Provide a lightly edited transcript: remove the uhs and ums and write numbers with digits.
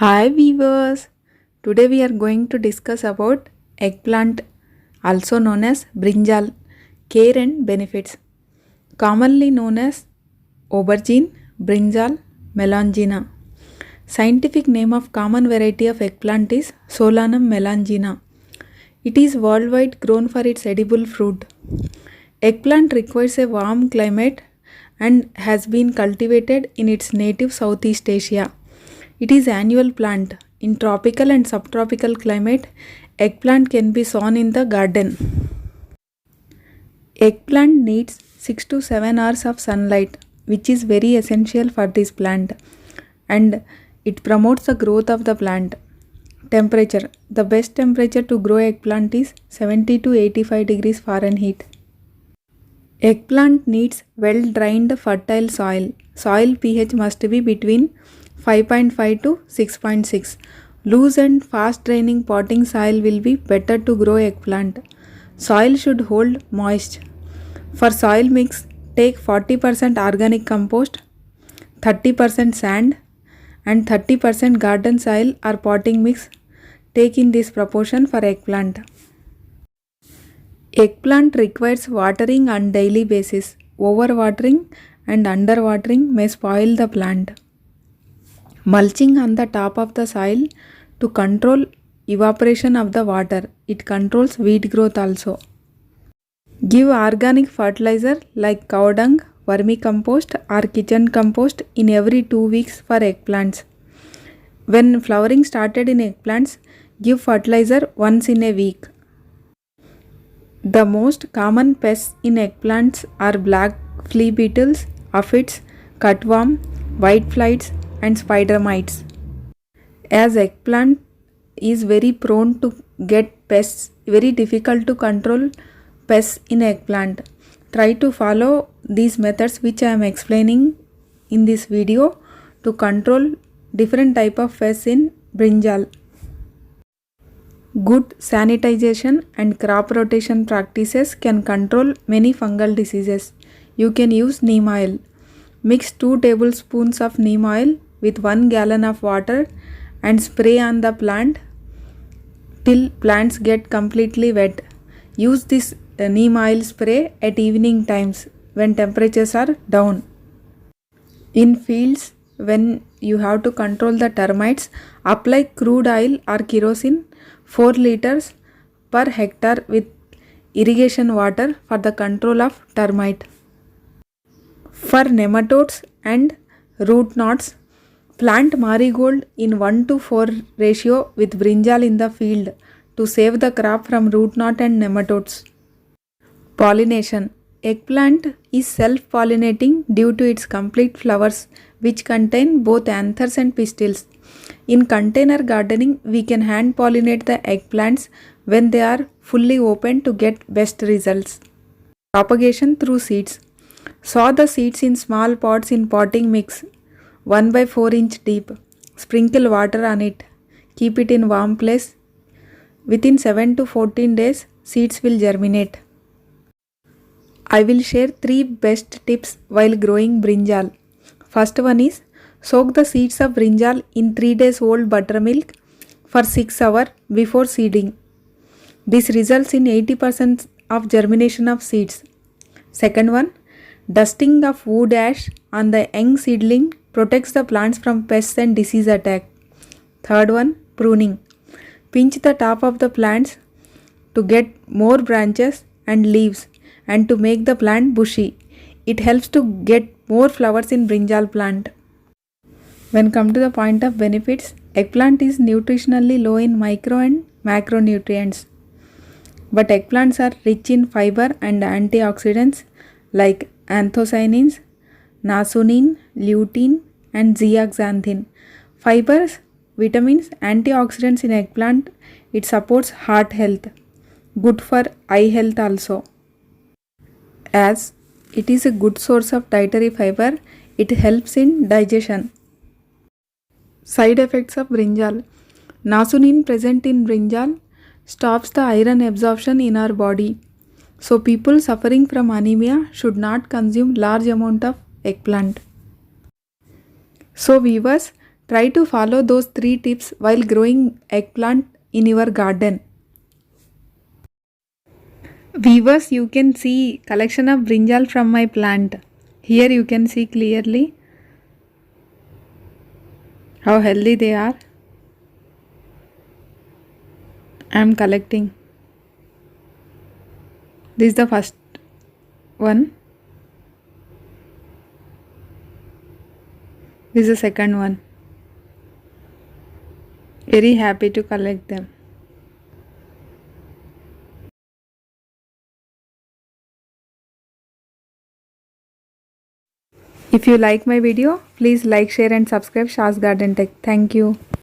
Hi viewers, today we are going to discuss about eggplant, also known as brinjal, care and benefits. Commonly known as aubergine, brinjal, melangina. Scientific name of common variety of eggplant is Solanum melangina. It is worldwide grown for its edible fruit. Eggplant requires a warm climate and has been cultivated in its native Southeast Asia. It is annual plant. In tropical and subtropical climate, eggplant can be sown in the garden. Eggplant needs 6 to 7 hours of sunlight, which is very essential for this plant, and it promotes the growth of the plant. Temperature. The best temperature to grow eggplant is 70 to 85 degrees Fahrenheit. Eggplant needs well-drained fertile soil. Soil pH must be between 5.5 to 6.6. Loose and fast draining potting soil will be better to grow eggplant. Soil should hold moist. For soil mix, take 40% organic compost, 30% sand and 30% garden soil or potting mix. Take in this proportion for eggplant. Eggplant requires watering on daily basis. Overwatering and underwatering may spoil the plant. Mulching on the top of the soil to control evaporation of the water. It controls weed growth also. Give organic fertilizer like cow dung, vermicompost or kitchen compost in every 2 weeks for eggplants. When flowering started in eggplants, give fertilizer once in a week. The most common pests in eggplants are black flea beetles, aphids, cutworm, white flies and spider mites. As eggplant is very prone to get pests, very difficult to control pests in eggplant. Try to follow these methods which I am explaining in this video to control different type of pests in brinjal. Good sanitization and crop rotation practices can control many fungal diseases. You can use neem oil. Mix 2 tablespoons of neem oil with 1 gallon of water and spray on the plant till plants get completely wet. Use this neem oil spray at evening times when temperatures are down. In fields, when you have to control the termites, apply crude oil or kerosene 4 liters per hectare with irrigation water for the control of termite. For nematodes and root knots, plant marigold in 1:4 ratio with brinjal in the field to save the crop from root knot and nematodes. Pollination. Eggplant is self-pollinating due to its complete flowers which contain both anthers and pistils. In container gardening, we can hand pollinate the eggplants when they are fully open to get best results. Propagation through seeds. Sow the seeds in small pots in potting mix 1/4 inch deep. Sprinkle water on it. Keep it in warm place. Within 7 to 14 days, seeds will germinate. I will share 3 best tips while growing brinjal. First one is soak the seeds of brinjal in 3 days old buttermilk for 6 hours before seeding. This results in 80% of germination of seeds. Second one, dusting of wood ash on the young seedling protects the plants from pests and disease attack. Third one, pruning. Pinch the top of the plants to get more branches and leaves and to make the plant bushy. It helps to get more flowers in brinjal plant. When come to the point of benefits, eggplant is nutritionally low in micro and macronutrients. But eggplants are rich in fiber and antioxidants like anthocyanins, nasonin, lutein and zeaxanthin. Fibers, vitamins, antioxidants in eggplant, it supports heart health. Good for eye health also. As it is a good source of dietary fiber, it helps in digestion. Side effects of brinjal. Nasonin present in brinjal stops the iron absorption in our body. So people suffering from anemia should not consume large amount of eggplant. So viewers, Try to follow those 3 tips while growing eggplant in your garden. Viewers, you can see collection of brinjal from my plant. Here you can see clearly how healthy they are. I am collecting. This is the first one. This is the second one. Very happy to collect them. If you like my video, please like, share and subscribe Shah's Garden Tech. Thank you.